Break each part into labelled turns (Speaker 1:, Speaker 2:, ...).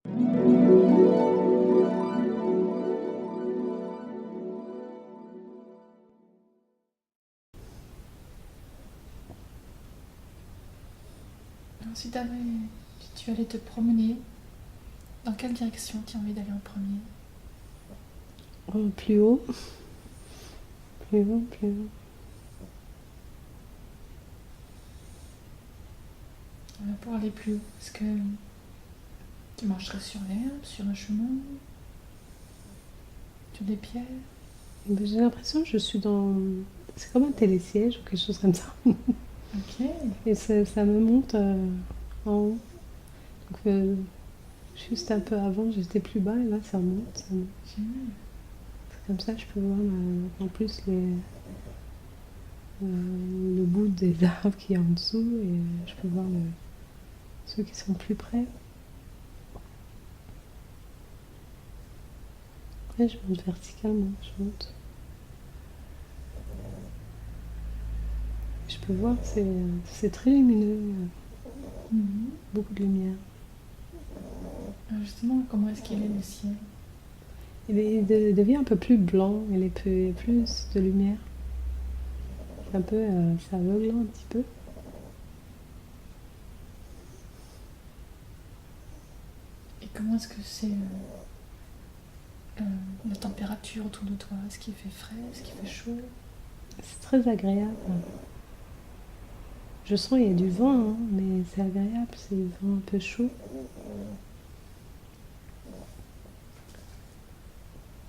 Speaker 1: Alors, si tu allais te promener, dans quelle direction tu as envie d'aller en premier?
Speaker 2: Plus haut, plus haut, plus haut.
Speaker 1: Pour aller plus haut, est-ce que tu marcherais sur l'herbe, sur un chemin, sur des pierres?
Speaker 2: Ben, j'ai l'impression que je suis dans... C'est comme un télésiège ou quelque chose comme ça.
Speaker 1: Ok.
Speaker 2: Et ça me monte en haut. Donc, juste un peu avant, j'étais plus bas et là, ça monte, ça monte.
Speaker 1: Génial.
Speaker 2: C'est comme ça que je peux voir en plus le bout des arbres qui est en dessous et je peux voir ceux qui sont plus près. Après, je monte verticalement, je monte. Je peux voir, c'est très lumineux, beaucoup de lumière.
Speaker 1: Alors justement, comment est-ce qu'il est le ciel?
Speaker 2: Il devient un peu plus blanc, il est plus de lumière. C'est un peu, c'est aveuglant un petit peu.
Speaker 1: Et comment est-ce que c'est la température autour de toi? Est-ce qu'il fait frais? Est-ce qu'il fait chaud?
Speaker 2: C'est très agréable. Je sens qu'il y a du vent, hein, mais c'est agréable, c'est du vent un peu chaud.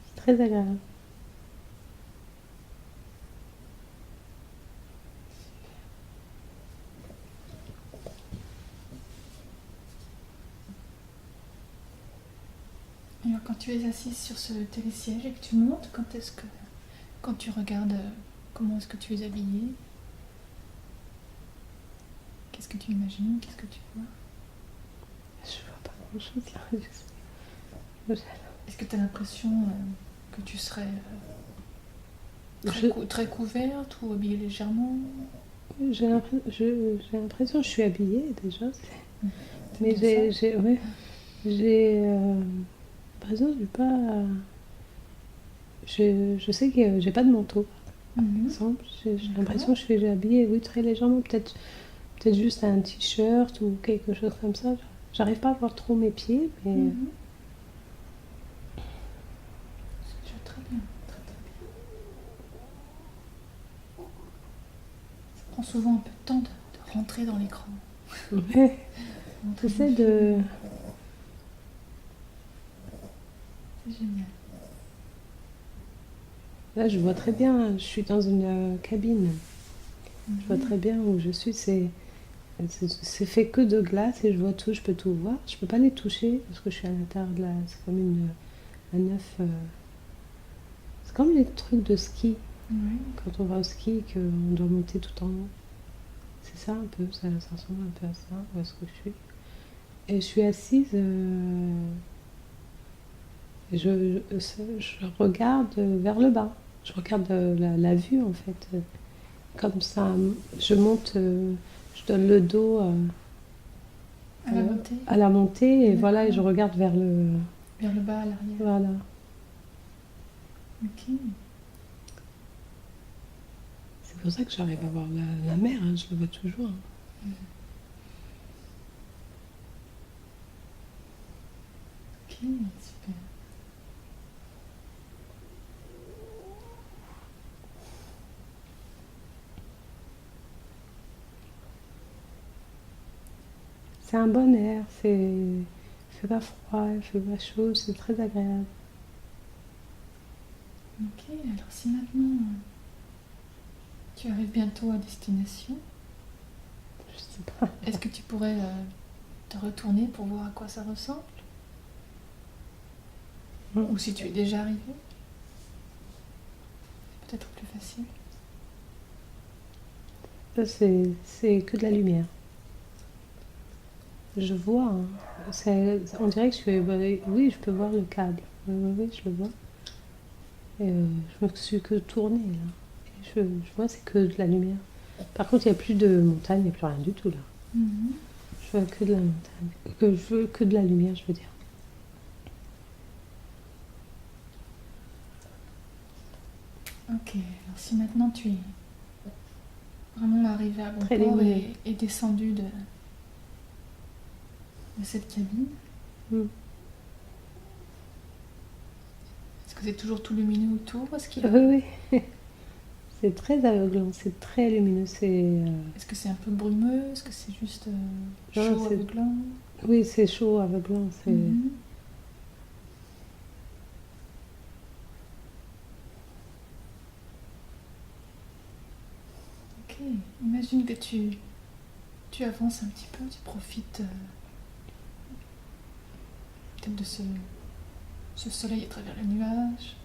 Speaker 2: C'est très agréable.
Speaker 1: Et alors, quand tu es assise sur ce télésiège et que tu montes, quand tu regardes comment est-ce que tu es habillée, qu'est-ce que tu imagines? Qu'est-ce que tu vois?
Speaker 2: Je vois pas grand-chose là.
Speaker 1: Est-ce que tu as l'impression que tu serais très couverte ou habillée légèrement?
Speaker 2: J'ai l'impression que je suis habillée déjà. Mais
Speaker 1: Bien ça.
Speaker 2: j'ai l'impression que je pas. Je sais que j'ai pas de manteau, par exemple. J'ai l'impression que je suis habillée, oui, très légèrement. Peut-être juste un t-shirt ou quelque chose comme ça. J'arrive pas à voir trop mes pieds, mais
Speaker 1: C'est déjà très bien, très très bien. Ça prend souvent un peu de temps de rentrer dans l'écran.
Speaker 2: ouais,
Speaker 1: Rentrer dans
Speaker 2: j'essaie
Speaker 1: le
Speaker 2: de.
Speaker 1: film. C'est génial.
Speaker 2: Là, je vois très bien. Je suis dans une cabine. Je vois très bien où je suis. C'est fait que de glace et je vois tout. Je peux tout voir. Je peux pas les toucher parce que je suis à l'intérieur de la. C'est comme un œuf. C'est comme les trucs de ski.
Speaker 1: Oui.
Speaker 2: Quand on va au ski et qu'on doit monter tout en haut. C'est ça un peu. Ça ressemble un peu à ça. Où est-ce que je suis? Et je suis assise. Je regarde vers le bas. Je regarde la vue en fait. Comme ça, je monte, je donne le dos
Speaker 1: À la montée,
Speaker 2: à la montée et voilà, et je
Speaker 1: d'accord.
Speaker 2: regarde vers le.
Speaker 1: Vers le bas, à l'arrière.
Speaker 2: Voilà.
Speaker 1: Ok.
Speaker 2: C'est pour ça que j'arrive à voir la mer, hein, je le vois toujours, hein.
Speaker 1: Ok, super.
Speaker 2: C'est un bon air, il fait pas froid, il fait pas chaud, c'est très agréable.
Speaker 1: Ok, alors si maintenant tu arrives bientôt à destination,
Speaker 2: Je sais pas.
Speaker 1: est-ce que tu pourrais te retourner pour voir à quoi ça ressemble? Ou si tu es déjà arrivé, c'est peut-être plus facile.
Speaker 2: Ça, c'est que de la lumière. Je vois, hein. On dirait que je suis. Bah, oui, je peux voir le câble. Oui, oui, oui, je le vois. Et je me suis que tournée là. Et je vois, c'est que de la lumière. Par contre, il n'y a plus de montagne, il n'y a plus rien du tout là.
Speaker 1: Mhm.
Speaker 2: Je vois que de la montagne. Que je veux que de la lumière, je veux dire.
Speaker 1: Ok, alors si maintenant tu es vraiment arrivé à bon
Speaker 2: Très
Speaker 1: port
Speaker 2: lumineux.
Speaker 1: et descendu de cette cabine,
Speaker 2: Mm.
Speaker 1: est-ce que c'est toujours tout lumineux autour?
Speaker 2: Oui, oui. C'est très aveuglant, c'est très lumineux.
Speaker 1: Est-ce que c'est un peu brumeux? Est-ce que c'est juste
Speaker 2: Non,
Speaker 1: chaud, aveuglant?
Speaker 2: oui, c'est chaud, aveuglant.
Speaker 1: Mhm. Ok, imagine que tu avances un petit peu, tu profites peut-être de ce soleil à travers les nuages,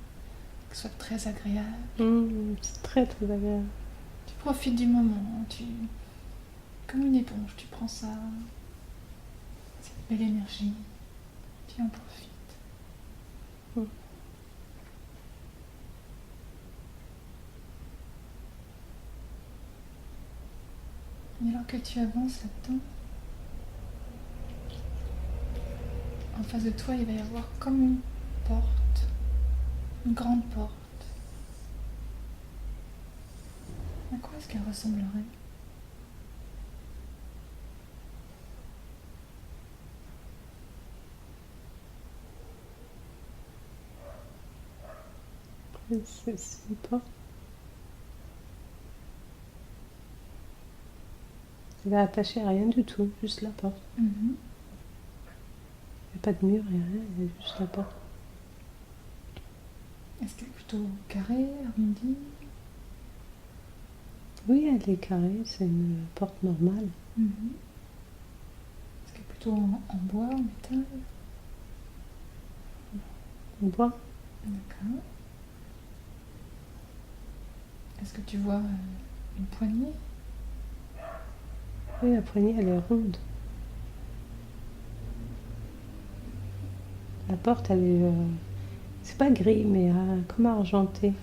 Speaker 1: que ce soit très agréable.
Speaker 2: C'est très très agréable.
Speaker 1: Tu profites du moment, comme une éponge, tu prends ça, cette belle énergie, tu en profites.
Speaker 2: Mm.
Speaker 1: Et alors que tu avances là-dedans, en face de toi, il va y avoir comme une porte, une grande porte. À quoi est-ce qu'elle ressemblerait?
Speaker 2: C'est une porte. Elle est attachée à rien du tout, juste la porte.
Speaker 1: Mhm.
Speaker 2: Il n'y a pas de mur, il n'y a rien, il y a juste la porte.
Speaker 1: Est-ce qu'elle est plutôt carrée, arrondie?
Speaker 2: Oui, elle est carrée, c'est une porte normale.
Speaker 1: Mhm. Est-ce qu'elle est plutôt en bois, en métal?
Speaker 2: On voit.
Speaker 1: D'accord. Est-ce que tu vois une poignée?
Speaker 2: Oui, la poignée, elle est ronde. La porte, elle est. C'est pas gris, mais comme argenté.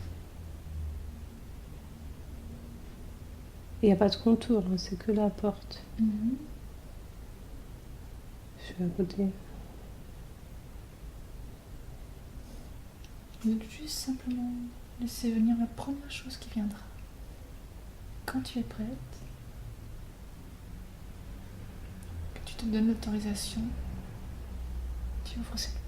Speaker 2: Il n'y a pas de contour, hein, c'est que la porte.
Speaker 1: Mhm.
Speaker 2: Je suis à côté.
Speaker 1: Vous êtes juste simplement laisser venir la première chose qui viendra. Quand tu es prête, que tu te donnes l'autorisation, tu ouvres cette porte.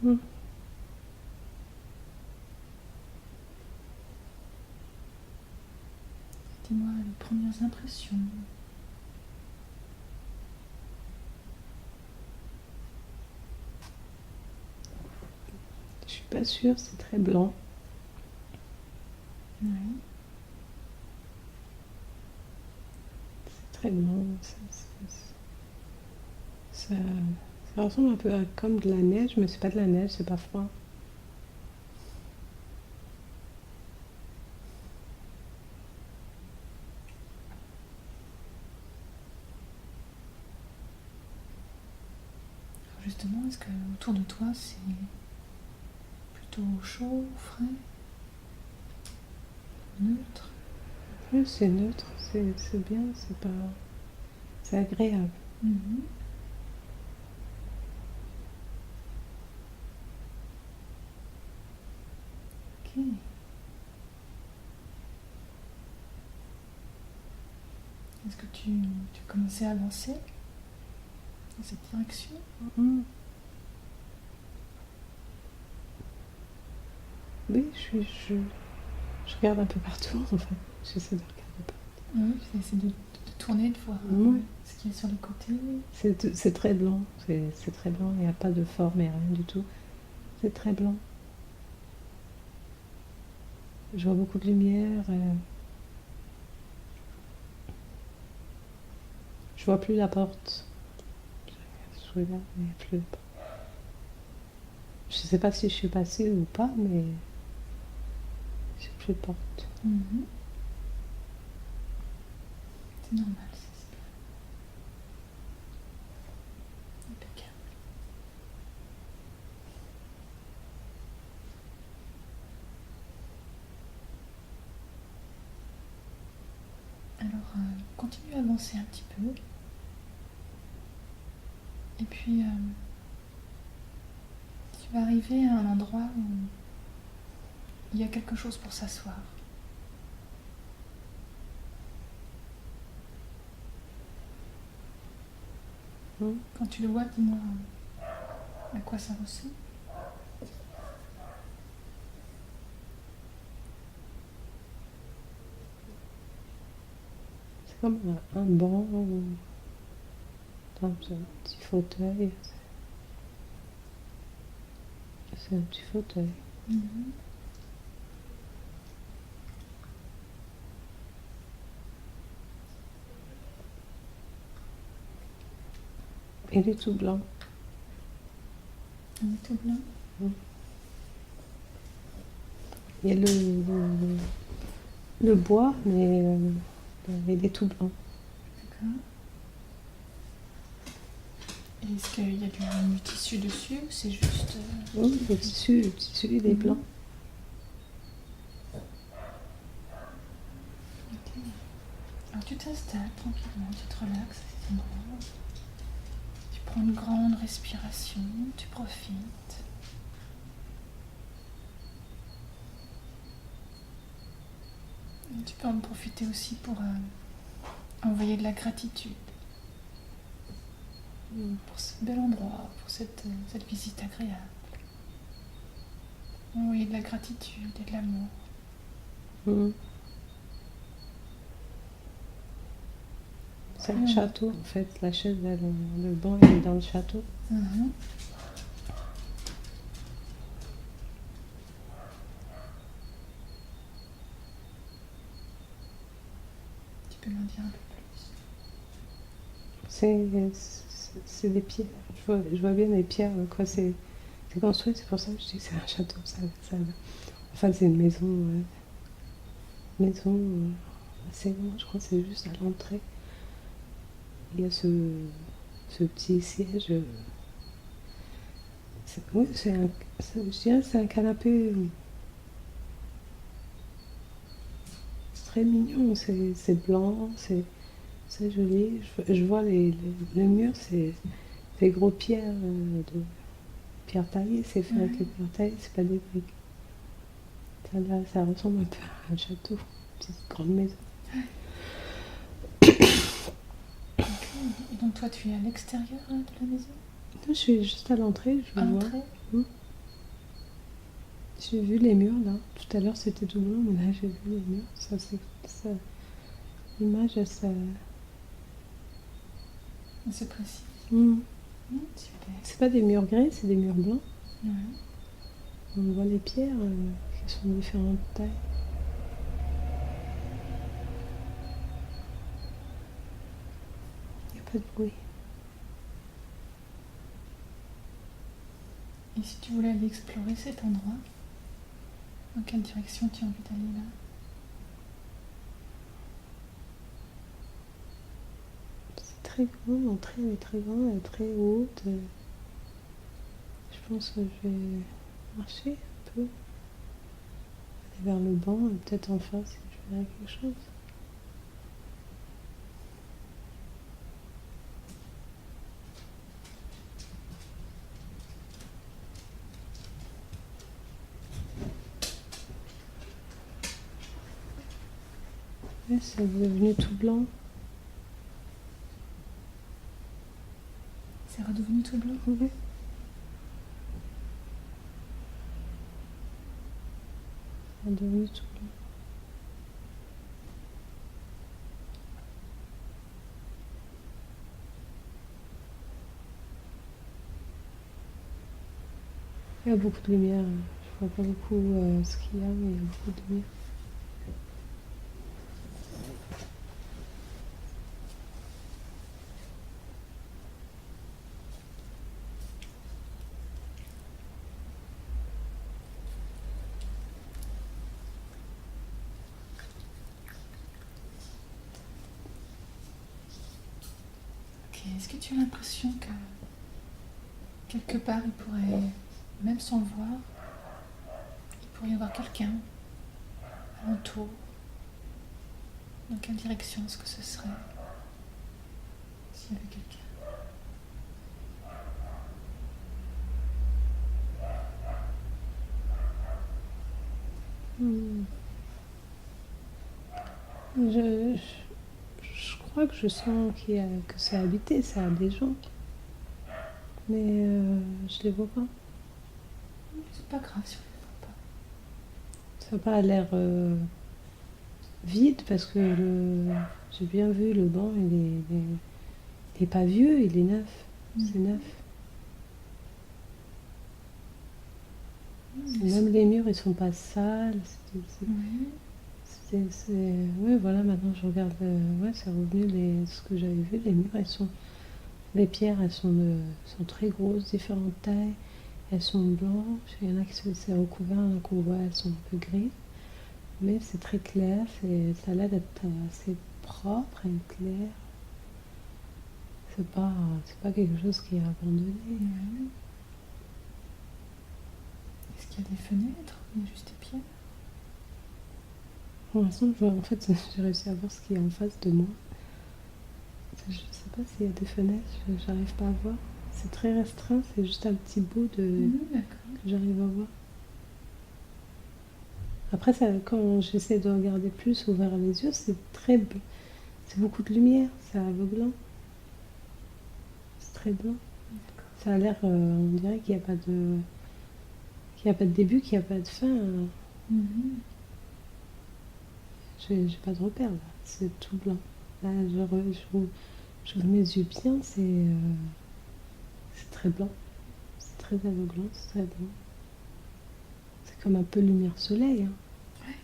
Speaker 2: Mm.
Speaker 1: Dis-moi les premières impressions.
Speaker 2: Je suis pas sûre, c'est très blanc.
Speaker 1: Oui.
Speaker 2: C'est très blanc. Ça, ça ressemble un peu à comme de la neige, mais c'est pas de la neige, c'est pas froid.
Speaker 1: Alors justement, est-ce que autour de toi c'est plutôt chaud, frais, neutre?
Speaker 2: Oui, c'est neutre, c'est bien, c'est pas. C'est agréable.
Speaker 1: Mhm. Ok. Est-ce que tu commençais à avancer dans cette direction?
Speaker 2: Mm. Oui, je regarde un peu partout en fait. J'essaie de regarder partout.
Speaker 1: Oui, tu essaies de tourner, de voir
Speaker 2: Ouais.
Speaker 1: ce qu'il y a sur les côtés.
Speaker 2: C'est très blanc, c'est très blanc, il n'y a pas de forme et rien du tout. C'est très blanc. Je vois beaucoup de lumière. Je vois plus la porte. Je regarde, mais il n'y a plus de porte. Je sais pas si je suis passée ou pas, mais j'ai plus de porte.
Speaker 1: Mhm. C'est normal, c'est impeccable. Alors, continue à avancer un petit peu. Et puis, tu vas arriver à un endroit où il y a quelque chose pour s'asseoir. Quand tu le vois, dis-moi à quoi ça ressemble.
Speaker 2: C'est comme un banc, un petit fauteuil. C'est un petit fauteuil.
Speaker 1: Mhm.
Speaker 2: Il est tout blanc.
Speaker 1: Il est tout blanc.
Speaker 2: Il y a le bois, mais il est tout blanc.
Speaker 1: D'accord. Et est-ce qu'il y a du tissu dessus ou c'est juste...
Speaker 2: Oui, le tissu, il est blanc.
Speaker 1: Ok. Alors tu t'installes tranquillement, tu te relaxes à cet endroit. Tu prends une grande respiration, tu profites. Et tu peux en profiter aussi pour envoyer de la gratitude pour ce bel endroit, pour cette visite agréable. Envoyer de la gratitude et de l'amour.
Speaker 2: C'est un château en fait, la chaise, le banc il est dans le château.
Speaker 1: Mhm. Tu peux m'en dire un peu plus?
Speaker 2: C'est des pierres. Je vois bien les pierres, quoi. C'est construit, c'est pour ça que je dis que c'est un château. Enfin, c'est une maison assez grande, je crois que c'est juste à l'entrée. Il y a ce petit siège. Oui, je dirais que c'est un canapé très mignon. C'est blanc, c'est joli. Je vois les murs, c'est des gros pierres, de pierres taillées. C'est fait avec les pierres taillées, c'est pas des briques. Ça ressemble un peu à un château, une petite grande maison.
Speaker 1: Ok. Et donc toi tu es à l'extérieur de la maison?
Speaker 2: Je suis juste à l'entrée, je
Speaker 1: À
Speaker 2: vois.
Speaker 1: l'entrée?
Speaker 2: J'ai vu les murs là. Tout à l'heure c'était tout blanc, mais là j'ai vu les murs. L'image, ça.
Speaker 1: C'est précis. Super.
Speaker 2: C'est pas des murs gris, c'est des murs blancs.
Speaker 1: Ouais.
Speaker 2: On voit les pierres qui sont de différentes tailles. Il n'y a pas de bruit.
Speaker 1: Et si tu voulais aller explorer cet endroit, dans quelle direction tu as envie d'aller là?
Speaker 2: C'est très grand, l'entrée elle est très grande, elle est très haute. Je pense que je vais marcher un peu, aller vers le banc et peut-être en face si je verrai quelque chose. Ouais, c'est devenu tout blanc.
Speaker 1: C'est redevenu tout blanc?
Speaker 2: Ouais. C'est devenu tout blanc. Il y a beaucoup de lumière. Je vois pas beaucoup ce qu'il y a, mais il y a beaucoup de lumière.
Speaker 1: Ok, est-ce que tu as l'impression que quelque part il pourrait, même sans le voir, il pourrait y avoir quelqu'un alentour Dans quelle direction est-ce que ce serait s'il y avait quelqu'un?
Speaker 2: Hmm. Je crois que je sens que c'est habité, ça a des gens. Mais je les vois pas.
Speaker 1: C'est pas grave si on ne les voit pas.
Speaker 2: Ça n'a pas l'air vide parce que j'ai bien vu le banc, il est pas vieux, il est neuf. C'est neuf. Même les murs, ils sont pas sales. Ouais, voilà, maintenant je regarde. Ouais, c'est revenu ce que j'avais vu. Les murs, les pierres, sont très grosses, différentes tailles. Elles sont blanches. Il y en a qui c'est recouvert, il y en a qu'on voit, elles sont un peu grises. Mais c'est très clair. Ça a l'air d'être assez propre et clair. C'est pas quelque chose qui est abandonné.
Speaker 1: Est-ce qu'il y a des fenêtres ou il y a juste des pierres?
Speaker 2: Pour l'instant, en fait, j'ai réussi à voir ce qui est en face de moi. Je ne sais pas s'il y a des fenêtres, j'arrive pas à voir. C'est très restreint, c'est juste un petit bout que j'arrive à voir. Après, quand j'essaie de regarder plus, ouvert les yeux, c'est beaucoup de lumière, c'est aveuglant. C'est très blanc. Ça a l'air, on dirait qu'il n'y a pas de début, qu'il n'y a pas de fin. J'ai pas de repère là, c'est tout blanc. Là, j'ouvre mes yeux bien, c'est très blanc. C'est très aveuglant, c'est très blanc. C'est comme un peu lumière soleil. Hein.
Speaker 1: Ouais.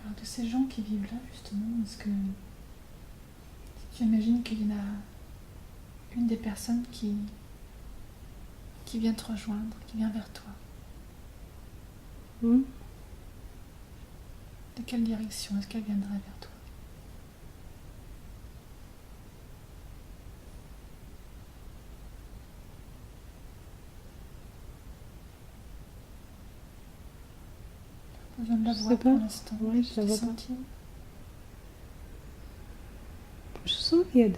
Speaker 1: Alors de ces gens qui vivent là, justement, est-ce que tu imagines qu'il y en a une des personnes qui vient te rejoindre, qui vient vers toi?
Speaker 2: De
Speaker 1: quelle direction est-ce qu'elle viendrait vers toi? Pas besoin de la voir pour l'instant.
Speaker 2: Ouais, je la vois pas.
Speaker 1: Sentir.
Speaker 2: Je sens qu'il y a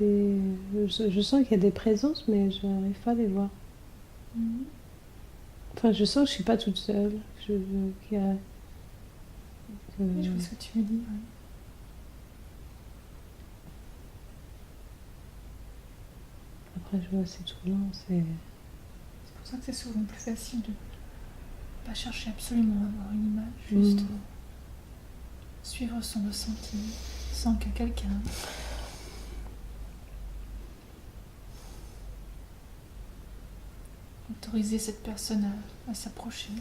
Speaker 2: je sens qu'il y a des présences, mais je n'arrive pas à les voir. Enfin, je sens que je suis pas toute seule.
Speaker 1: Oui, je vois ce que tu veux dire. Oui.
Speaker 2: Après, je vois, c'est tout blanc.
Speaker 1: C'est pour ça que c'est souvent plus facile de pas chercher absolument à avoir une image, juste suivre son ressenti sans que quelqu'un autoriser cette personne à s'approcher.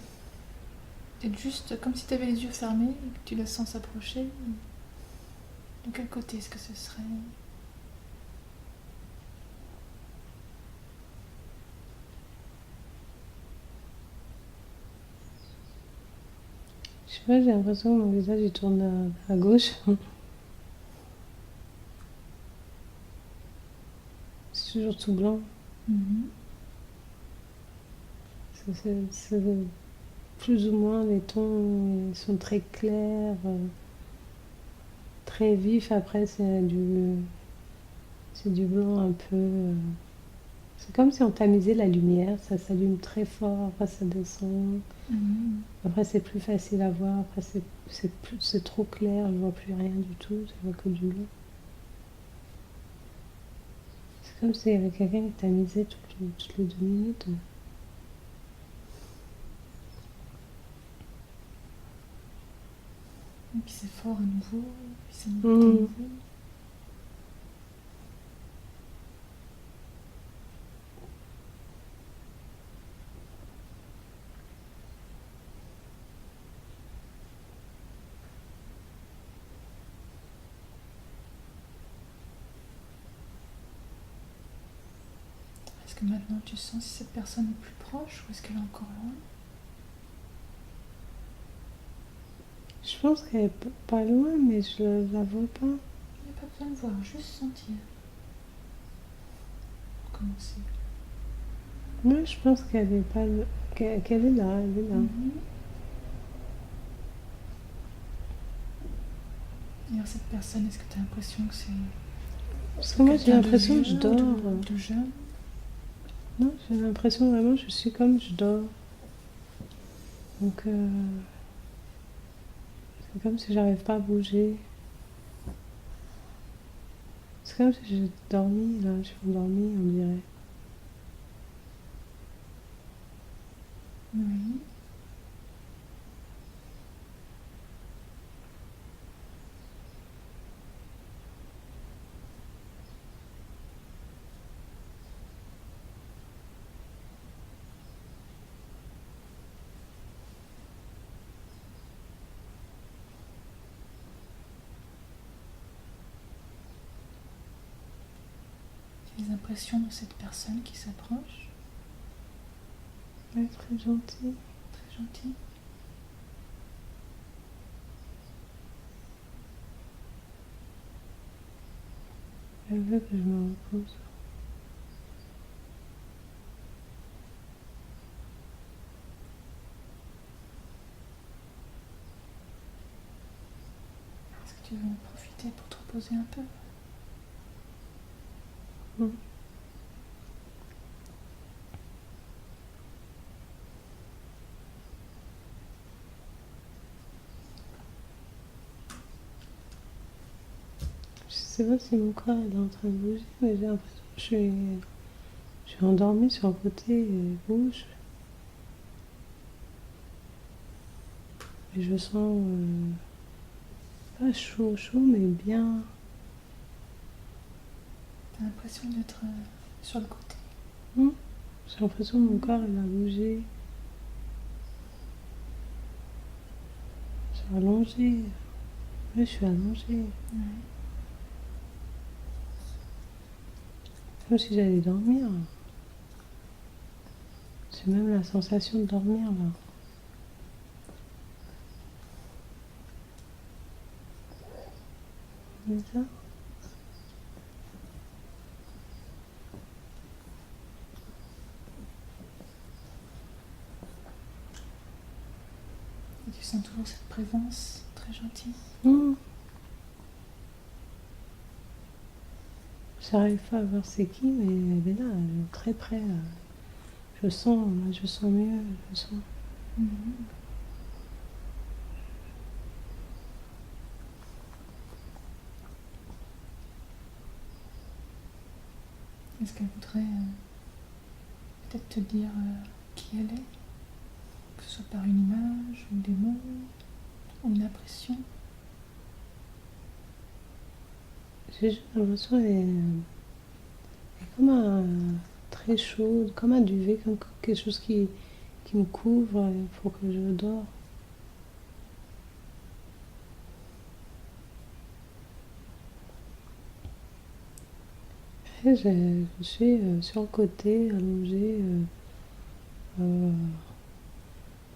Speaker 1: Peut-être juste comme si tu avais les yeux fermés et que tu la sens s'approcher. De quel côté est-ce que ce serait?
Speaker 2: Je sais pas, j'ai l'impression que mon visage il tourne à gauche. C'est toujours tout blanc. C'est plus ou moins les tons ils sont très clairs, très vifs. Après, c'est du blanc un peu. C'est comme si on tamisait la lumière, ça s'allume très fort, après ça descend. Après, c'est plus facile à voir, après, c'est trop clair, je vois plus rien du tout, je vois que du blanc. C'est comme s'il y avait quelqu'un qui tamisait toutes les 2 minutes.
Speaker 1: Et puis c'est fort à nouveau, puis ça monte à nouveau. Est-ce que maintenant tu sens si cette personne est plus proche ou est-ce qu'elle est encore loin?
Speaker 2: Je pense qu'elle est pas loin, mais je la vois pas.
Speaker 1: Il n'y a pas besoin de voir, juste sentir. Pour commencer.
Speaker 2: Moi, je pense qu'elle est là, elle est là.
Speaker 1: Mhm. Et alors cette personne, est-ce que tu as l'impression que c'est
Speaker 2: Parce que moi j'ai
Speaker 1: quelqu'un de
Speaker 2: l'impression que je
Speaker 1: vieux,
Speaker 2: dors.
Speaker 1: de jeune?
Speaker 2: Non, j'ai l'impression vraiment je suis comme je dors. Donc c'est comme si j'arrive pas à bouger. C'est comme si j'ai dormi là, je suis endormie on dirait.
Speaker 1: Oui. Tu as les impressions de cette personne qui s'approche?
Speaker 2: Elle est très gentille.
Speaker 1: Très gentille.
Speaker 2: Elle veut que je me repose.
Speaker 1: Est-ce que tu veux en profiter pour te reposer un peu?
Speaker 2: Mm. Je sais pas si mon corps est en train de bouger, mais j'ai l'impression que je suis endormie sur le côté gauche. Et je sens pas chaud, chaud, mais bien.
Speaker 1: Tu as l'impression d'être sur le côté.
Speaker 2: Hmm. J'ai l'impression que mon corps il a bougé. Je suis allongée. Oui, je suis allongée.
Speaker 1: Ouais.
Speaker 2: Comme si j'allais dormir. J'ai même la sensation de dormir là. C'est ça?
Speaker 1: Et tu sens toujours cette présence très gentille.
Speaker 2: Hmm. J'arrive pas à voir c'est qui, mais elle est là, elle est très près là. Je sens mieux, je sens.
Speaker 1: Mhm. Est-ce qu'elle voudrait peut-être te dire qui elle est? Que ce soit par une image, ou des mots, ou une impression?
Speaker 2: J'ai juste l'impression qu'elle est comme un très chaude, comme un duvet, comme quelque chose qui me couvre pour que je dors. Et je suis sur le côté, allongée, euh,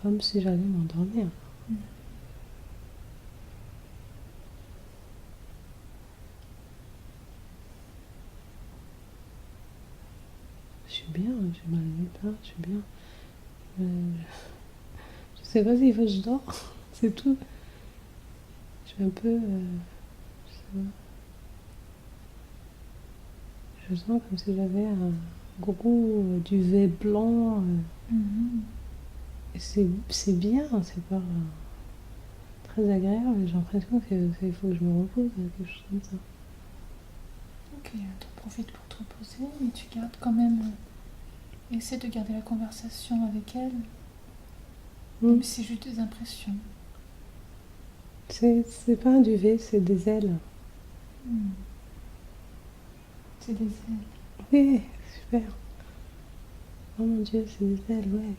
Speaker 2: comme si j'allais m'endormir.
Speaker 1: Mhm.
Speaker 2: Je suis bien, j'ai mal nulle part, je suis bien. Euh, je sais pas s'il faut que je dors, c'est tout. Je suis un peu. Je sais pas. Je sens comme si j'avais un gros duvet blanc.
Speaker 1: Mhm.
Speaker 2: Et c'est bien, c'est pas très agréable, mais j'ai l'impression qu'il faut que je me repose, quelque chose comme ça.
Speaker 1: Ok, t'en profites pour te reposer, mais tu gardes quand même. Essaie de garder la conversation avec elle,
Speaker 2: Hmm.
Speaker 1: même si c'est juste des impressions.
Speaker 2: C'est pas un duvet, c'est des ailes.
Speaker 1: Hmm. C'est des ailes.
Speaker 2: Oui, super. Oh mon dieu, c'est des ailes, ouais.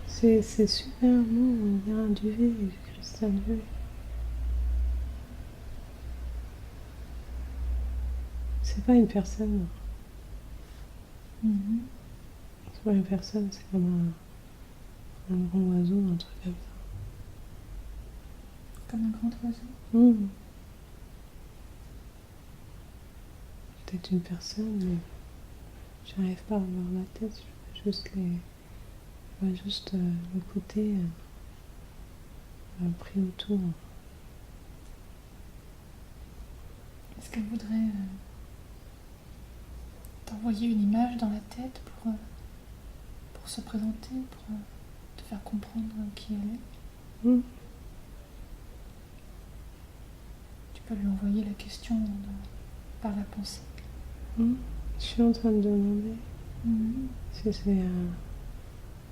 Speaker 2: C'est super, non, on dirait un duvet, j'ai cru que c'était un duvet. C'est pas une personne,
Speaker 1: Mhm.
Speaker 2: c'est pas une personne, c'est comme un grand oiseau, un truc comme
Speaker 1: Comme un grand oiseau.
Speaker 2: ça. Hmm. peut-être une personne, mais j'arrive pas à voir la tête, je vois juste le côté pris autour.
Speaker 1: Est-ce qu'elle voudrait t'envoyer une image dans la tête pour se présenter, pour te faire comprendre qui elle est? Tu peux lui envoyer la question par la pensée.
Speaker 2: Je suis en train de demander si c'est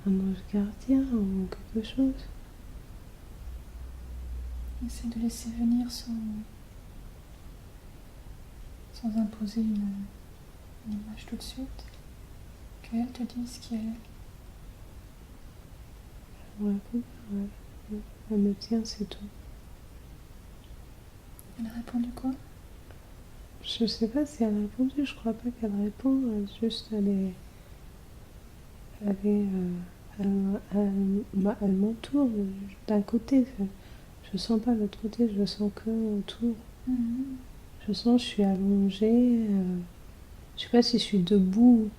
Speaker 2: un ange gardien ou quelque chose.
Speaker 1: Essaie de laisser venir sans imposer une image tout de suite. Qu'elle te dise qui elle est.
Speaker 2: Ouais, elle me tient, c'est tout.
Speaker 1: Elle a répondu quoi?
Speaker 2: Je sais pas si elle a répondu, je crois pas qu'elle répond, elle m'entoure d'un côté. Je sens pas l'autre côté, je sens que autour. Je sens que je suis allongée. Je sais pas si je suis debout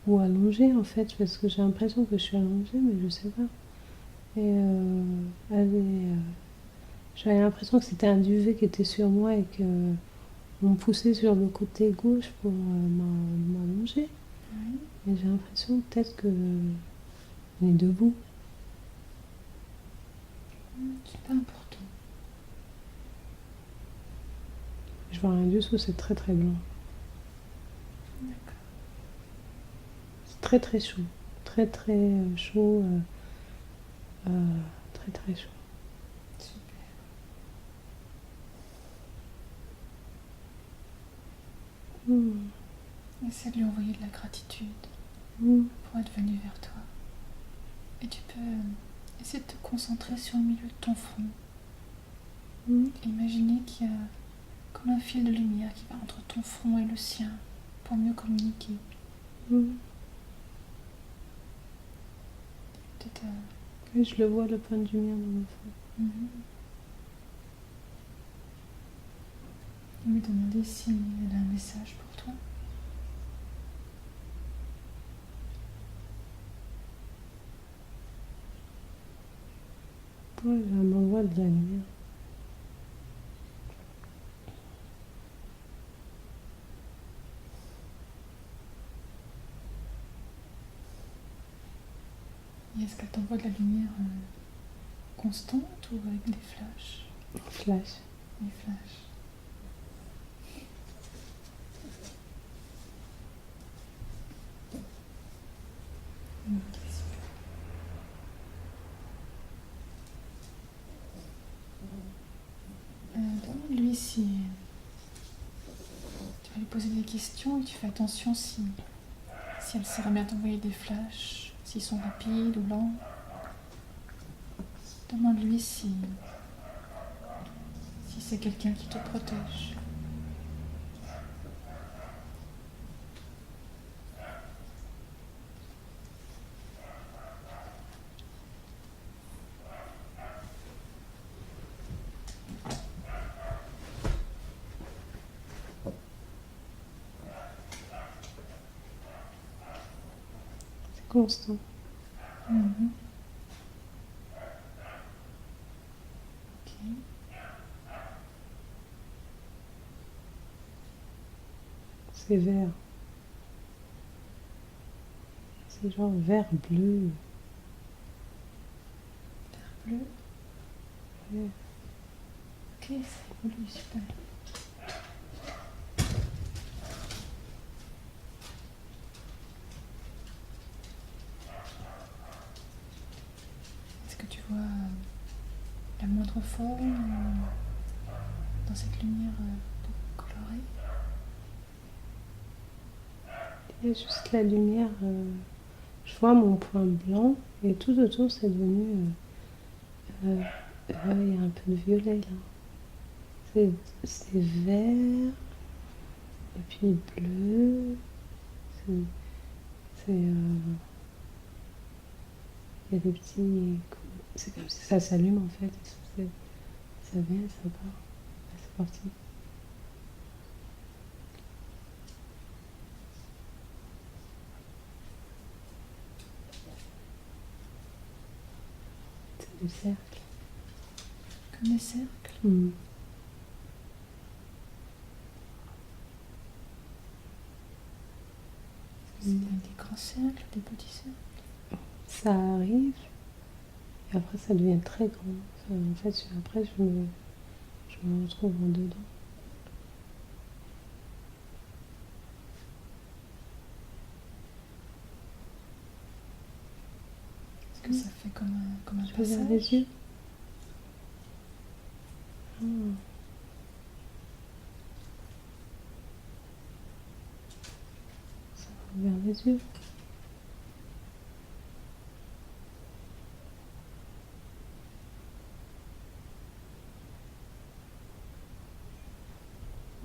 Speaker 2: ou allongée en fait, parce que j'ai l'impression que je suis allongée, mais je sais pas. Et j'avais l'impression que c'était un duvet qui était sur moi et que on me poussait sur le côté gauche pour m'allonger. Et j'ai l'impression peut-être que on est debout.
Speaker 1: C'est pas important.
Speaker 2: Je vois rien du tout, c'est très très blanc.
Speaker 1: D'accord.
Speaker 2: C'est très très chaud. Très très chaud. Très très chaud.
Speaker 1: Super. Essaie de lui envoyer de la gratitude pour être venu vers toi. Et tu peux essayer de te concentrer sur le milieu de ton front. Imaginez qu'il y a comme un fil de lumière qui va entre ton front et le sien pour mieux communiquer. Peut-être
Speaker 2: Oui, je le vois, le point de lumière dans mon front.
Speaker 1: lui demander si elle a un message pour toi.
Speaker 2: Ouais, elle m'envoie de la lumière.
Speaker 1: Et est-ce qu'elle t'envoie de la lumière constante ou avec des flashs?
Speaker 2: Flash.
Speaker 1: Des flashs. Demande-lui si tu vas lui poser des questions et tu fais attention si elle sait bien t'envoyer des flashs, s'ils sont rapides ou lents. Demande-lui si c'est quelqu'un qui te protège.
Speaker 2: C'est constant.
Speaker 1: Ok.
Speaker 2: C'est vert. C'est genre vert bleu.
Speaker 1: Bleu.
Speaker 2: Ouais.
Speaker 1: Ok, c'est évolue, super. Est-ce que tu vois la moindre forme dans cette lumière colorée?
Speaker 2: Il y a juste la lumière. Je vois mon point blanc et tout autour c'est devenu. Il y a un peu de violet là. C'est vert et puis bleu. Il y a des petits. C'est comme si ça s'allume en fait. Ça vient, ça part. C'est parti. du cercle.
Speaker 1: Comme des cercles.
Speaker 2: Mm.
Speaker 1: C'est des grands cercles, des petits cercles.
Speaker 2: Ça arrive, et après ça devient très grand. En fait, après, je me retrouve en dedans.
Speaker 1: Est-ce que ça fait comme un
Speaker 2: Je regarde
Speaker 1: passage?
Speaker 2: les yeux. Ah. Ça va vers les yeux.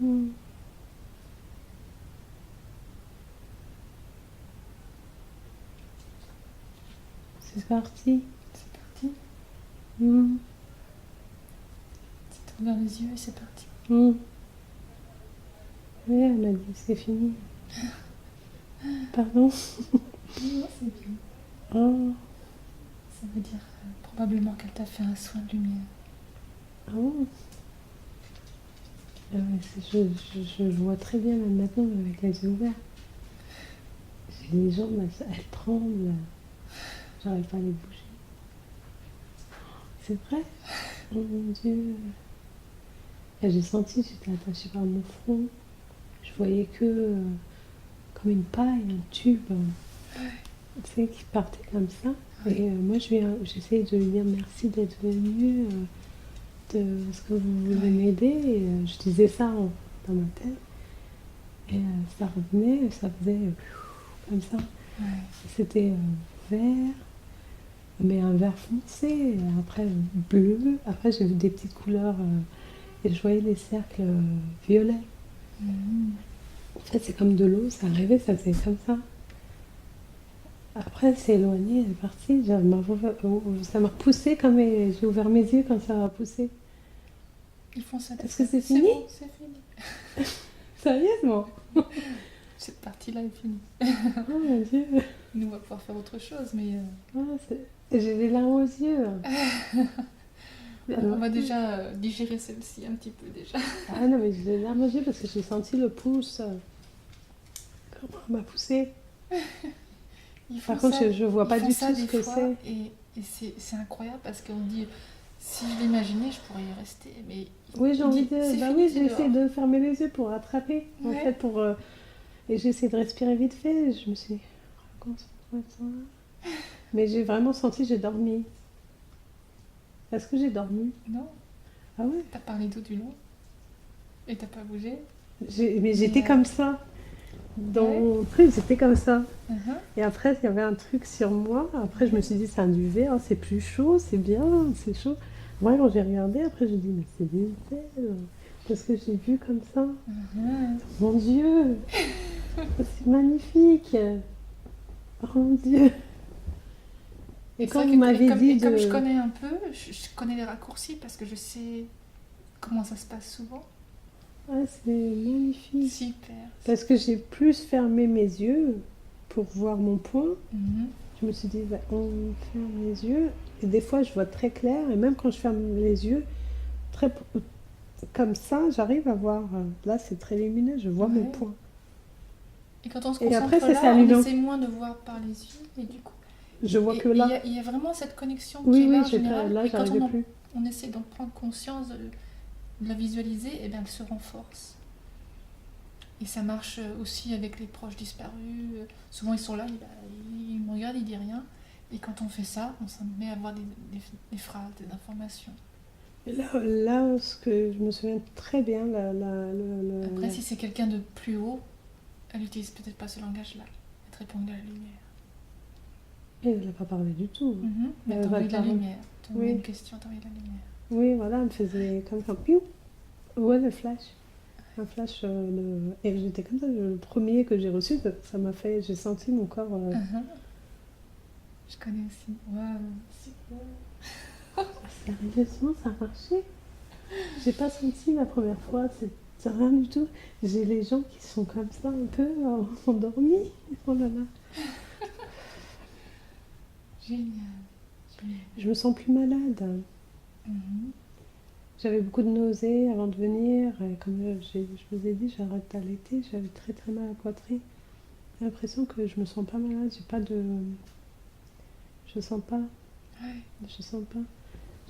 Speaker 2: Mm. C'est parti.
Speaker 1: C'est parti.
Speaker 2: Mm.
Speaker 1: Tu tournes vers les yeux et c'est parti.
Speaker 2: Mm. Oui, elle m'a dit c'est fini. Pardon.
Speaker 1: Non, c'est bien.
Speaker 2: Oh.
Speaker 1: Ça veut dire probablement qu'elle t'a fait un soin de lumière.
Speaker 2: Ah bon. Ah ouais, je vois très bien même maintenant avec les yeux ouverts. J'ai les jambes, elles tremblent. J'arrive pas à les bouger. C'est vrai? Oh mon Dieu. Et j'ai senti que j'étais attachée par mon front. Je voyais que comme une paille, un tube, tu sais, qui partait comme ça. Et moi, j'essayais de lui dire merci d'être venu, est-ce que vous voulez m'aider? Et je disais ça dans ma tête. Et ça revenait, ça faisait comme ça.
Speaker 1: Ouais.
Speaker 2: C'était vert, mais un vert foncé, et après bleu. Après, j'ai vu des petites couleurs et je voyais les cercles violets.
Speaker 1: Mhm.
Speaker 2: En fait, c'est comme de l'eau, ça arrivait, ça faisait comme ça. Après, elle s'est éloignée, elle est partie. Ça m'a repoussé quand j'ai ouvert mes yeux quand ça m'a poussé.
Speaker 1: Ils font ça.
Speaker 2: Est-ce que c'est
Speaker 1: C'est
Speaker 2: fini?
Speaker 1: bon, c'est fini.
Speaker 2: Sérieusement?
Speaker 1: Cette partie-là est finie.
Speaker 2: Oh mon Dieu.
Speaker 1: Nous, on va pouvoir faire autre chose, mais
Speaker 2: Ah, j'ai des larmes aux yeux.
Speaker 1: on va déjà digérer celle-ci un petit peu déjà.
Speaker 2: Ah non, mais j'ai des larmes aux yeux parce que j'ai senti le pouce. Comment elle m'a poussé.
Speaker 1: Ils font
Speaker 2: Par contre,
Speaker 1: ça,
Speaker 2: je vois
Speaker 1: ils
Speaker 2: pas
Speaker 1: font
Speaker 2: du
Speaker 1: ça
Speaker 2: tout
Speaker 1: des
Speaker 2: ce que
Speaker 1: fois,
Speaker 2: c'est.
Speaker 1: et c'est incroyable parce qu'on dit si je l'imaginais, je pourrais y rester. Mais
Speaker 2: Oui, j'ai
Speaker 1: il
Speaker 2: envie
Speaker 1: dit, c'est
Speaker 2: de. Bah
Speaker 1: fini,
Speaker 2: oui,
Speaker 1: c'est
Speaker 2: j'ai essayé
Speaker 1: dehors.
Speaker 2: de fermer les yeux pour rattraper. En
Speaker 1: Ouais.
Speaker 2: fait, et j'ai essayé de respirer vite fait. Je me suis dit, concentre-toi. Mais j'ai vraiment senti, j'ai dormi. Est-ce que j'ai dormi?
Speaker 1: Non,
Speaker 2: Ah ouais?
Speaker 1: t'as parlé tout du long et t'as pas bougé.
Speaker 2: Mais j'étais
Speaker 1: Mais,
Speaker 2: comme ça. Dans
Speaker 1: ouais.
Speaker 2: mon truc, j'étais comme ça.
Speaker 1: Uh-huh.
Speaker 2: Et après, il y avait un truc sur moi. Après, je me suis dit, c'est un duvet, hein, c'est plus chaud, c'est bien, c'est chaud. Moi, quand j'ai regardé, après, je me dis, mais c'est des ailes. Parce que j'ai vu comme ça.
Speaker 1: Uh-huh.
Speaker 2: Mon Dieu, c'est magnifique. Oh mon Dieu. Et
Speaker 1: C'est
Speaker 2: quand
Speaker 1: vrai
Speaker 2: vous m'avez dit
Speaker 1: et comme je
Speaker 2: de...
Speaker 1: connais un peu, je connais les raccourcis parce que je sais comment ça se passe souvent.
Speaker 2: Ah, c'est magnifique.
Speaker 1: Super.
Speaker 2: Parce que j'ai plus fermé mes yeux pour voir mon point.
Speaker 1: Mhm.
Speaker 2: Je me suis dit, bah, on ferme les yeux. Et des fois, je vois très clair. Et même quand je ferme les yeux, très, comme ça, j'arrive à voir. Là, c'est très lumineux, je vois mon
Speaker 1: Ouais.
Speaker 2: point.
Speaker 1: Et quand on se
Speaker 2: Et après,
Speaker 1: concentre
Speaker 2: ça s'est
Speaker 1: là, on
Speaker 2: allumé.
Speaker 1: essaie moins de voir par les yeux, et du coup.
Speaker 2: Je vois que là.
Speaker 1: Il y a vraiment cette connexion
Speaker 2: Oui,
Speaker 1: qui est là en
Speaker 2: oui,
Speaker 1: général.
Speaker 2: là,
Speaker 1: Et quand
Speaker 2: j'arrivais plus.
Speaker 1: on essaie d'en prendre conscience, de la visualiser, et bien elle se renforce. Et ça marche aussi avec les proches disparus. Souvent ils sont là, ils me regardent, ils disent rien. Et quand on fait ça, on s'en met à avoir des phrases, des informations.
Speaker 2: Et là, ce que je me souviens très bien,
Speaker 1: Après, si c'est quelqu'un de plus haut, elle n'utilise peut-être pas ce langage-là. Elle te répond de la lumière.
Speaker 2: elle n'a pas parlé du tout.
Speaker 1: Mais
Speaker 2: Elle
Speaker 1: t'as
Speaker 2: va
Speaker 1: envoyé de la
Speaker 2: parler.
Speaker 1: lumière. T'as envoyé
Speaker 2: Oui.
Speaker 1: une question, t'as envoyé de la lumière.
Speaker 2: Oui, voilà, elle me faisait comme ça. Piou. Ouais, le flash. Un flash. Et j'étais comme ça, le premier que j'ai reçu, ça m'a fait. J'ai senti mon corps.
Speaker 1: Uh-huh. Je connais aussi. Waouh, super.
Speaker 2: Sérieusement, ça a marché. J'ai pas senti la première fois, c'est rien du tout. J'ai les gens qui sont comme ça, un peu endormis. Oh là là.
Speaker 1: Génial.
Speaker 2: Je me sens plus malade.
Speaker 1: Mhm.
Speaker 2: J'avais beaucoup de nausées avant de venir. Et comme je vous ai dit, j'arrête d'allaiter. J'avais très très mal à la poitrine. J'ai l'impression que je me sens pas malade. J'ai pas de. Je sens pas.
Speaker 1: Ouais.
Speaker 2: Je sens pas.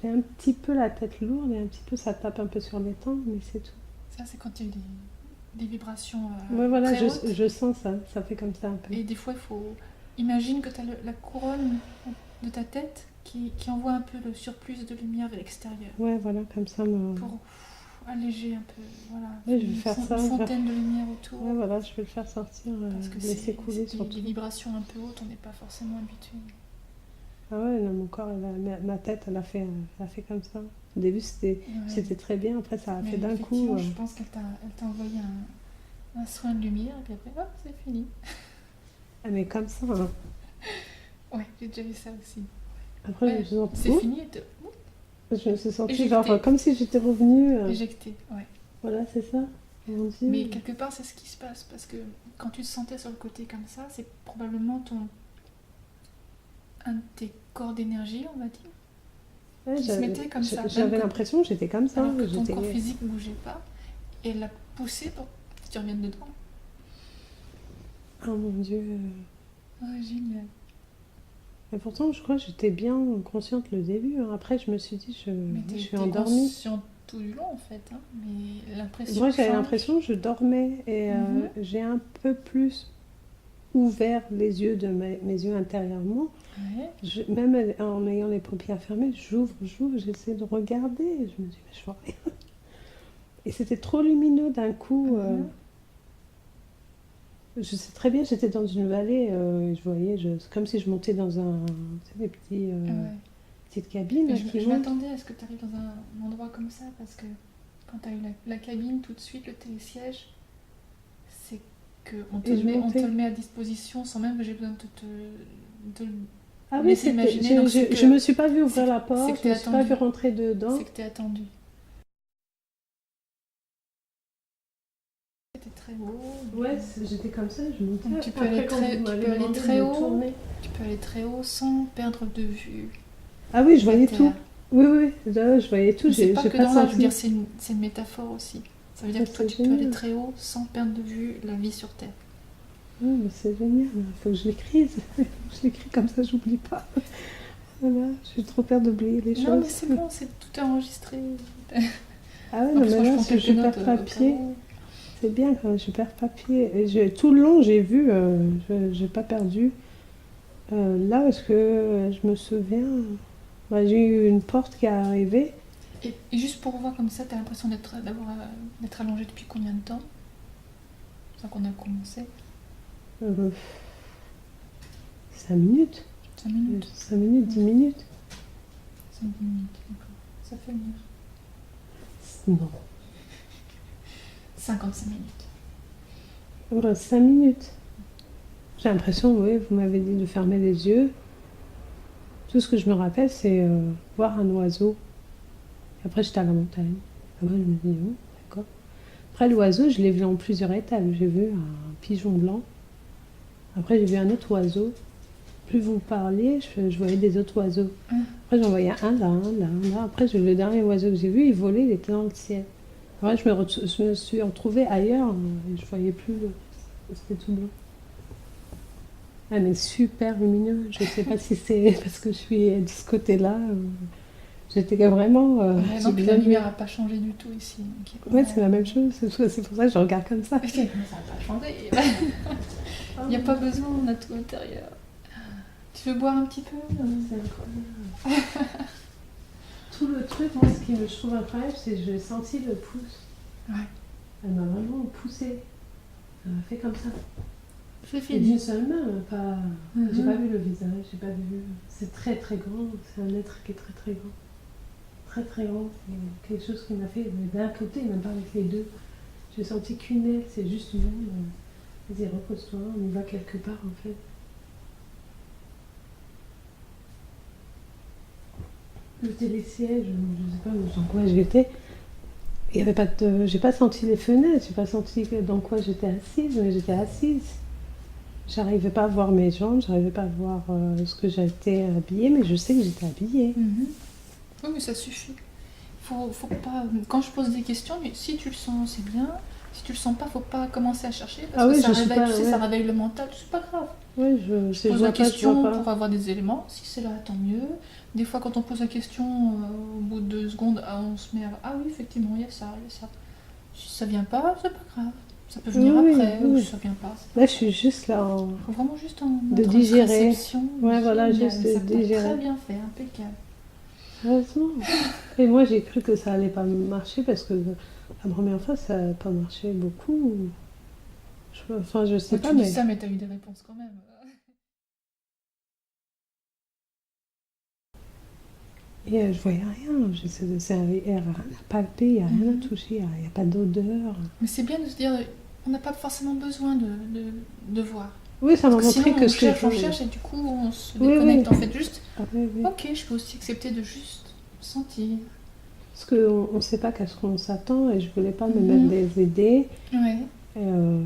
Speaker 2: J'ai un petit peu la tête lourde et un petit peu ça tape un peu sur les tempes, mais c'est tout.
Speaker 1: Ça, c'est quand il y a des vibrations
Speaker 2: Ouais, voilà,
Speaker 1: très hautes.
Speaker 2: je sens ça. Ça fait comme ça un peu.
Speaker 1: Et des fois, il faut. Imagine que tu as la couronne de ta tête qui envoie un peu le surplus de lumière vers l'extérieur.
Speaker 2: Ouais, voilà, comme ça.
Speaker 1: Pour alléger un peu. Voilà.
Speaker 2: Ouais, je vais faire ça.
Speaker 1: Une fontaine de lumière autour.
Speaker 2: Ouais, voilà, je vais le faire sortir,
Speaker 1: Parce que
Speaker 2: laisser couler
Speaker 1: c'est
Speaker 2: surtout.
Speaker 1: des vibrations un peu hautes, on n'est pas forcément habitué.
Speaker 2: Ah ouais, non, mon corps, ma tête, elle a fait comme ça. Au début, c'était très bien. Après, ça a
Speaker 1: Mais
Speaker 2: fait d'un coup.
Speaker 1: effectivement, je pense qu'elle t'a envoyé un soin de lumière, et puis après, hop, c'est fini.
Speaker 2: Ah, mais comme ça. Hein.
Speaker 1: Ouais, j'ai déjà vu ça aussi.
Speaker 2: Après,
Speaker 1: Ouais,
Speaker 2: je me suis
Speaker 1: c'est
Speaker 2: sentie.
Speaker 1: fini,
Speaker 2: Je me suis sentie
Speaker 1: Éjectée.
Speaker 2: genre comme si j'étais revenue.
Speaker 1: éjecté, ouais.
Speaker 2: Voilà, c'est ça. Mon Dieu.
Speaker 1: Mais quelque part, c'est ce qui se passe, parce que quand tu te sentais sur le côté comme ça, c'est probablement un de tes corps d'énergie, on va dire,
Speaker 2: Ouais,
Speaker 1: qui se mettait comme ça.
Speaker 2: J'avais l'impression que j'étais comme ça.
Speaker 1: Alors que ton corps physique ne bougeait pas, et elle l'a poussé pour que tu reviennes dedans.
Speaker 2: Oh mon Dieu.
Speaker 1: Ouais, génial.
Speaker 2: Et pourtant, je crois que j'étais bien consciente le début. Hein. Après, je me suis dit,
Speaker 1: Mais
Speaker 2: je suis
Speaker 1: t'es
Speaker 2: endormie.
Speaker 1: consciente tout du long, en fait. Hein. Mais l'impression
Speaker 2: Moi, j'avais
Speaker 1: change.
Speaker 2: l'impression que je dormais et j'ai un peu plus ouvert les yeux de mes yeux intérieurement.
Speaker 1: Ouais.
Speaker 2: Même en ayant les paupières fermées, j'ouvre, j'essaie de regarder. Et je me dis, mais je vois rien. Et c'était trop lumineux d'un coup. Je sais très bien, j'étais dans une vallée, je voyais, c'est comme si je montais dans des petites cabines.
Speaker 1: Mais
Speaker 2: là, qui
Speaker 1: je
Speaker 2: montent.
Speaker 1: m'attendais à ce que tu arrives dans un endroit comme ça, parce que quand tu as eu la cabine, tout de suite, le télésiège, c'est qu'on te, le met à disposition sans même que j'ai besoin de
Speaker 2: Ah oui,
Speaker 1: laisser imaginer. Donc
Speaker 2: je me suis pas vue ouvrir la porte, je me suis pas vue rentrer dedans.
Speaker 1: C'est que tu es attendu. C'était très haut.
Speaker 2: Ouais, j'étais comme ça, je montais.
Speaker 1: Donc tu peux aller très haut. Tu peux aller très haut sans perdre de vue.
Speaker 2: Ah oui, je voyais tout. Oui, là, je voyais tout.
Speaker 1: C'est pas que dans l'art, je veux dire, c'est une métaphore aussi. Ça veut dire que toi, tu peux aller très haut sans perdre de vue la vie sur Terre.
Speaker 2: Oui, mais c'est génial. Il faut que je l'écrive. Je l'écris comme ça, j'oublie pas. Voilà, j'ai trop peur d'oublier les choses.
Speaker 1: Non, mais c'est bon, tout est enregistré.
Speaker 2: Ah ouais, non, mais là, si je perds papier, c'est bien quand je perds papier. Et tout le long, j'ai vu, j'ai pas perdu. Là, parce que je me souviens, j'ai eu une porte qui est arrivée.
Speaker 1: Et juste pour voir comme ça, t'as l'impression d'être allongé depuis combien de temps? C'est ça qu'on a commencé.
Speaker 2: 5 minutes.
Speaker 1: 5 minutes.
Speaker 2: 5 minutes, 10 minutes.
Speaker 1: 5 minutes, d'accord. Ça fait venir.
Speaker 2: Non.
Speaker 1: 55 minutes.
Speaker 2: Voilà, 5 minutes. J'ai l'impression, oui, vous m'avez dit de fermer les yeux. Tout ce que je me rappelle, c'est voir un oiseau. Et après, j'étais à la montagne. Ah ouais, je me dis, oh, d'accord. Après, l'oiseau, je l'ai vu en plusieurs étapes. J'ai vu un pigeon blanc. Après, j'ai vu un autre oiseau. Plus vous parliez, je voyais des autres oiseaux. Après, j'en voyais un là. Après, le dernier oiseau que j'ai vu, il volait, il était dans le ciel. Après, je me suis retrouvée ailleurs et je voyais plus. C'était tout blanc. Ah, mais super lumineux. Je sais pas si c'est parce que je suis de ce côté-là. J'étais vraiment.
Speaker 1: Donc la lumière n'a pas changé du tout ici.
Speaker 2: Ouais, c'est la même chose. C'est pour ça que je regarde comme ça.
Speaker 1: Mais ça n'a pas changé. Il n'y a pas besoin, on a tout intérieur. Tu veux boire un petit peu?
Speaker 2: C'est incroyable. Tout le truc, moi, ce qui me trouve incroyable, c'est que j'ai senti le pouce.
Speaker 1: Ouais.
Speaker 2: Elle m'a vraiment poussée. Elle m'a fait comme ça.
Speaker 1: C'est
Speaker 2: Et
Speaker 1: fini.
Speaker 2: d'une seule main, pas. J'ai pas vu le visage, j'ai pas vu. C'est très très grand. C'est un être qui est très très grand. Très très grand. C'est quelque chose qui m'a fait. Mais d'un côté, même pas avec les deux. J'ai senti qu'une aile, c'est juste une aile. Vas-y, repose-toi, on y va quelque part en fait. Le télésiège, je sais pas dans quoi j'étais. Il y avait pas de, j'ai pas senti les fenêtres, j'ai pas senti dans quoi j'étais assise, mais j'étais assise. J'arrivais pas à voir mes jambes, j'arrivais pas à voir ce que j'étais habillée, mais je sais que j'étais habillée.
Speaker 1: Mhm. Oui, mais ça suffit. Faut pas. Quand je pose des questions, mais si tu le sens, c'est bien. Si tu le sens pas, faut pas commencer à chercher parce
Speaker 2: Ah
Speaker 1: que
Speaker 2: oui,
Speaker 1: ça
Speaker 2: je suis
Speaker 1: réveille,
Speaker 2: pas.
Speaker 1: tu sais,
Speaker 2: Ouais,
Speaker 1: ça réveille le mental. C'est pas grave.
Speaker 2: ouais,
Speaker 1: Je
Speaker 2: si je
Speaker 1: pose la
Speaker 2: vois pas, je vois
Speaker 1: question
Speaker 2: pas.
Speaker 1: pour avoir des éléments. Si c'est là, tant mieux. Des fois, quand on pose la question, au bout de 2 secondes, on se met à. Ah oui, effectivement, il y a ça, il y a ça. Si ça vient pas, c'est pas grave. Ça peut venir
Speaker 2: Oui,
Speaker 1: après, ou
Speaker 2: oui.
Speaker 1: si ça vient pas. C'est
Speaker 2: Là,
Speaker 1: pas
Speaker 2: je
Speaker 1: grave.
Speaker 2: suis juste là
Speaker 1: Faut vraiment juste en
Speaker 2: de
Speaker 1: notre
Speaker 2: digérer.
Speaker 1: réception.
Speaker 2: Ouais, voilà,
Speaker 1: Génial,
Speaker 2: juste
Speaker 1: mais
Speaker 2: de
Speaker 1: ça que t'as très
Speaker 2: digérer.
Speaker 1: bien fait, impeccable.
Speaker 2: Heureusement. Et moi, j'ai cru que ça allait pas marcher parce que la première fois, ça n'a pas marché beaucoup. Enfin, je sais
Speaker 1: Ouais,
Speaker 2: pas,
Speaker 1: tu dis
Speaker 2: mais.
Speaker 1: ça, mais t'as eu des réponses quand même.
Speaker 2: Et je voyais rien. Il n'y a rien à palper, il n'y a rien
Speaker 1: Mhm.
Speaker 2: à toucher, il n'y a pas d'odeur.
Speaker 1: Mais c'est bien de se dire, on n'a pas forcément besoin de voir.
Speaker 2: Oui, ça
Speaker 1: Parce
Speaker 2: m'a
Speaker 1: que
Speaker 2: montré
Speaker 1: sinon,
Speaker 2: que ce que
Speaker 1: on
Speaker 2: je.
Speaker 1: cherche et du coup, on se
Speaker 2: Oui, oui.
Speaker 1: déconnecte. En fait, juste,
Speaker 2: Ah, oui, oui.
Speaker 1: ok, je peux aussi accepter de juste sentir.
Speaker 2: Parce qu'on ne sait pas qu'à ce qu'on s'attend et je voulais pas me mettre
Speaker 1: Mhm.
Speaker 2: des idées.
Speaker 1: Ouais.
Speaker 2: Et, euh,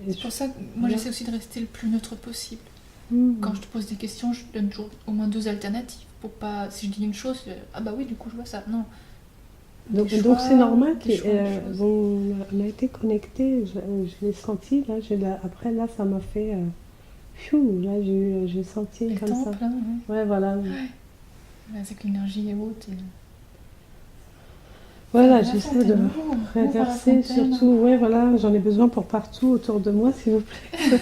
Speaker 2: et
Speaker 1: C'est
Speaker 2: je-
Speaker 1: pour ça que moi,
Speaker 2: voilà.
Speaker 1: j'essaie aussi de rester le plus neutre possible. Quand
Speaker 2: Hmm.
Speaker 1: je te pose des questions, je te donne toujours au moins 2 alternatives. Pour pas, si je dis une chose, ah bah oui, du coup, je vois ça. Non,
Speaker 2: Donc c'est normal
Speaker 1: des choix de choses.
Speaker 2: bon, on a été connectés, je l'ai senti, là, après là ça m'a fait, pfiou, là j'ai senti
Speaker 1: Les
Speaker 2: comme ça.
Speaker 1: temples, hein, ouais.
Speaker 2: Ouais, voilà.
Speaker 1: Ouais, c'est que l'énergie est haute. Et...
Speaker 2: Voilà,
Speaker 1: La
Speaker 2: j'essaie de
Speaker 1: fontaine, ouvre la
Speaker 2: reverser
Speaker 1: fontaine.
Speaker 2: surtout, ouais, voilà, j'en ai besoin pour partout autour de moi, s'il vous plaît.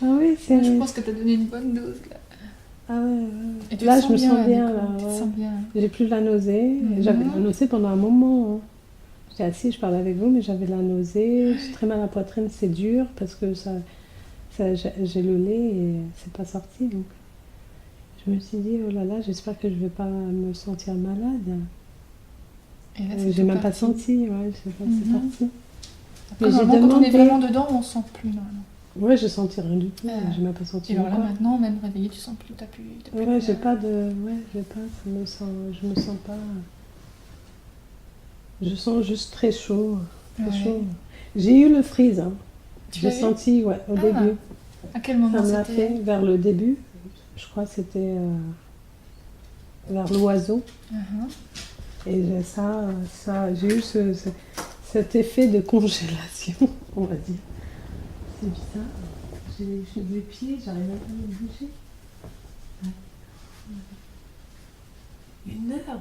Speaker 2: Ah oui,
Speaker 1: Là, je pense que t'as donné une bonne dose, là.
Speaker 2: Ah ouais,
Speaker 1: Et tu te
Speaker 2: là je
Speaker 1: sens
Speaker 2: me
Speaker 1: bien,
Speaker 2: sens
Speaker 1: là, du
Speaker 2: bien,
Speaker 1: coup.
Speaker 2: là,
Speaker 1: Tu te
Speaker 2: ouais.
Speaker 1: sens bien.
Speaker 2: J'ai plus de la nausée, j'avais de la
Speaker 1: Mhm.
Speaker 2: nausée pendant un moment, hein. J'étais assise, je parlais avec vous, mais j'avais de la nausée, j'ai très mal à la poitrine, c'est dur, parce que j'ai le lait et c'est pas sorti, donc je me suis dit, oh là là, j'espère que je vais pas me sentir malade.
Speaker 1: Et là, c'est
Speaker 2: J'ai
Speaker 1: tout
Speaker 2: même pas
Speaker 1: parti.
Speaker 2: senti, ouais, je sais pas, c'est
Speaker 1: Mhm.
Speaker 2: parti.
Speaker 1: Après,
Speaker 2: Mais j'ai
Speaker 1: normalement, quand on est
Speaker 2: demandé,
Speaker 1: vraiment dedans, on sent plus, normalement.
Speaker 2: ouais, j'ai senti rien du tout,
Speaker 1: Euh,
Speaker 2: j'ai même pas senti
Speaker 1: Et
Speaker 2: mon
Speaker 1: alors là,
Speaker 2: corps.
Speaker 1: maintenant, même réveillé, tu sens plus, t'as plus
Speaker 2: Ouais,
Speaker 1: rien.
Speaker 2: j'ai pas de, ouais, j'ai pas, je me sens pas, je sens juste très
Speaker 1: Ouais.
Speaker 2: chaud. J'ai eu le freeze, hein.
Speaker 1: Tu
Speaker 2: J'ai
Speaker 1: l'as eu?
Speaker 2: senti, ouais, au
Speaker 1: Ah,
Speaker 2: début.
Speaker 1: à quel
Speaker 2: Ça
Speaker 1: moment
Speaker 2: me l'a
Speaker 1: c'était?
Speaker 2: fait vers le début. Je crois que c'était vers l'oiseau.
Speaker 1: Mhm.
Speaker 2: Et j'ai eu cet effet de congélation, on va dire. C'est bizarre. J'ai mes pieds, j'arrive même pas à les bouger. Ouais. 1 heure.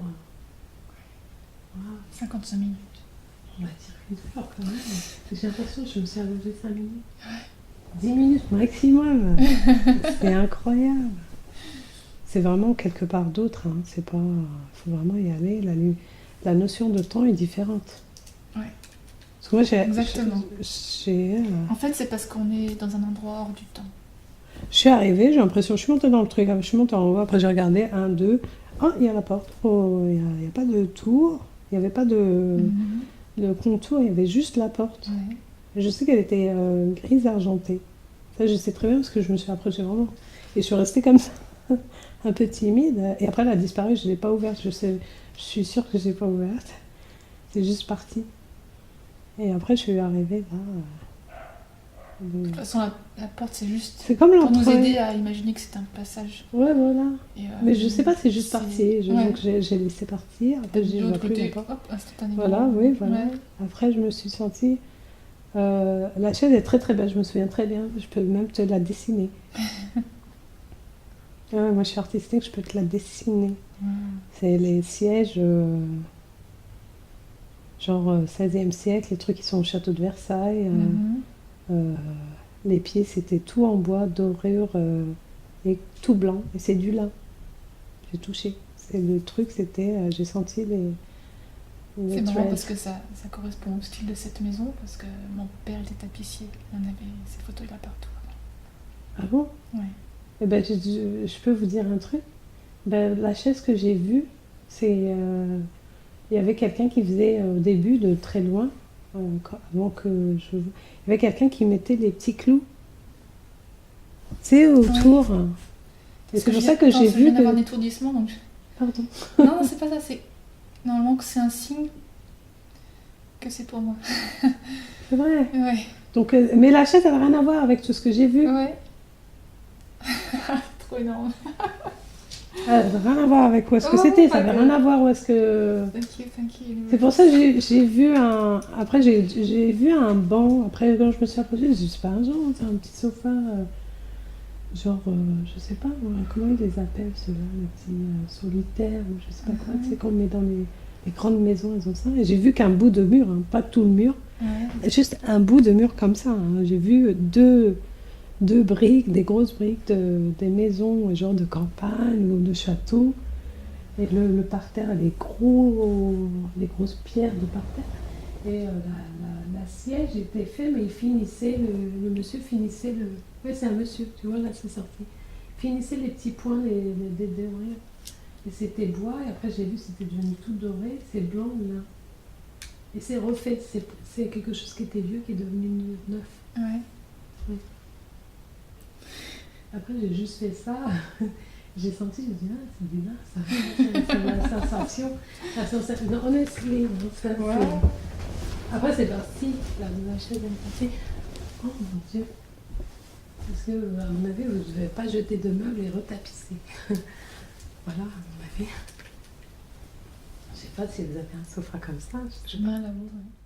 Speaker 2: Wow.
Speaker 1: 55 minutes.
Speaker 2: On va dire 1 heure quand même. J'ai l'impression que je me suis allongée 5 minutes. 10 minutes maximum. C'est incroyable. C'est vraiment quelque part d'autre, hein. C'est pas. Il faut vraiment y aller. La notion de temps est différente.
Speaker 1: Ouais,
Speaker 2: Parce que moi,
Speaker 1: exactement.
Speaker 2: j'ai,
Speaker 1: En fait, c'est parce qu'on est dans un endroit hors du temps.
Speaker 2: je suis arrivée, j'ai l'impression, je suis montée dans le truc, je suis montée en haut, après j'ai regardé, un, deux, ah, il y a la porte. Oh, il y a pas de tour, il n'y avait pas
Speaker 1: Mhm.
Speaker 2: de contour, il y avait juste la porte.
Speaker 1: Ouais.
Speaker 2: Et je sais qu'elle était grise argentée. Ça, je sais très bien parce que je me suis approchée vraiment. Et je suis restée comme ça, un peu timide. Et après, elle a disparu, je ne l'ai pas ouverte. Je suis sûre que je l'ai pas ouverte. C'est juste parti. Et après, je suis arrivée là.
Speaker 1: De toute façon, la porte, c'est juste
Speaker 2: C'est comme
Speaker 1: pour nous
Speaker 2: l'entrée.
Speaker 1: aider à imaginer que c'est un passage.
Speaker 2: Ouais, voilà.
Speaker 1: Et,
Speaker 2: Mais je sais pas, c'est juste parti.
Speaker 1: Ouais.
Speaker 2: Donc j'ai laissé partir. Après, je dis,
Speaker 1: De
Speaker 2: je vois
Speaker 1: l'autre
Speaker 2: plus la
Speaker 1: côté,
Speaker 2: porte.
Speaker 1: hop, instantanément.
Speaker 2: Voilà, oui, voilà.
Speaker 1: Ouais.
Speaker 2: Après, je me suis sentie. La chaise est très très belle, je me souviens très bien. Je peux même te la dessiner. Ouais, moi, je suis artistique, je peux te la dessiner.
Speaker 1: Mm.
Speaker 2: C'est les sièges, genre 16e siècle, les trucs qui sont au château de Versailles.
Speaker 1: Mhm.
Speaker 2: Euh, les pieds, c'était tout en bois, dorure et tout blanc. Et c'est du lin. J'ai touché. Le truc, c'était, j'ai senti les
Speaker 1: C'est marrant
Speaker 2: threads.
Speaker 1: parce que ça correspond au style de cette maison, parce que mon père était tapissier. On avait ces photos là partout.
Speaker 2: Ah bon?
Speaker 1: Ouais.
Speaker 2: Eh ben, je peux vous dire un truc. Ben, la chaise que j'ai vue, il y avait quelqu'un qui faisait au début de très loin, avant que je. Il y avait quelqu'un qui mettait les petits clous, tu sais, autour. Et c'est pour ça que j'ai
Speaker 1: Je
Speaker 2: vu
Speaker 1: viens d'avoir
Speaker 2: que.
Speaker 1: un étourdissement, donc.
Speaker 2: Pardon.
Speaker 1: Non, c'est pas ça, c'est. Normalement, que c'est un signe que c'est pour moi.
Speaker 2: C'est vrai.
Speaker 1: Ouais.
Speaker 2: Donc, mais la chaise, elle n'a rien à voir avec tout ce que j'ai vu.
Speaker 1: Ouais. Trop énorme.
Speaker 2: Ça n'avait rien à voir avec où est-ce que
Speaker 1: Oh,
Speaker 2: c'était, ça
Speaker 1: pas
Speaker 2: n'avait
Speaker 1: que-
Speaker 2: rien à voir où est-ce que...
Speaker 1: Thank you.
Speaker 2: C'est pour ça que j'ai vu un... Après, j'ai vu un banc. Après, quand je me suis approchée, j'ai dit, c'est pas un genre, c'est un petit sofa. Genre, je sais pas, comment ils les appellent ceux-là, les petits solitaires, ou je sais pas quoi. Tu sais, qu'on met dans les grandes maisons, ils ont ça. Et j'ai vu qu'un bout de mur, hein, pas tout le mur,
Speaker 1: Ouais.
Speaker 2: juste un bout de mur comme ça, hein. J'ai vu deux briques, des grosses briques des maisons, genre de campagne ou de château. Et le parterre, les grosses pierres de parterre. Et la siège était fait, mais il finissait, le monsieur finissait le... Oui, c'est un monsieur, tu vois, là c'est sorti. Finissait les petits points des dorures. Et c'était bois, et après j'ai vu c'était devenu tout doré, c'est blanc là. Et c'est refait, c'est quelque chose qui était vieux qui est devenu neuf.
Speaker 1: Ouais.
Speaker 2: Oui. Après j'ai juste fait ça, j'ai senti, j'ai dit, ah c'est bizarre, ça c'est la sensation, non, honestly, non, ça,
Speaker 1: Ouais.
Speaker 2: Après c'est parti, la chaise est partie. Oh mon Dieu. Parce que, à mon avis, vous ne devez pas jeter de meubles et retapisser. Voilà, à mon avis. Je sais pas si vous avez un sofa comme ça.
Speaker 1: Je mets à l'amour. Ouais.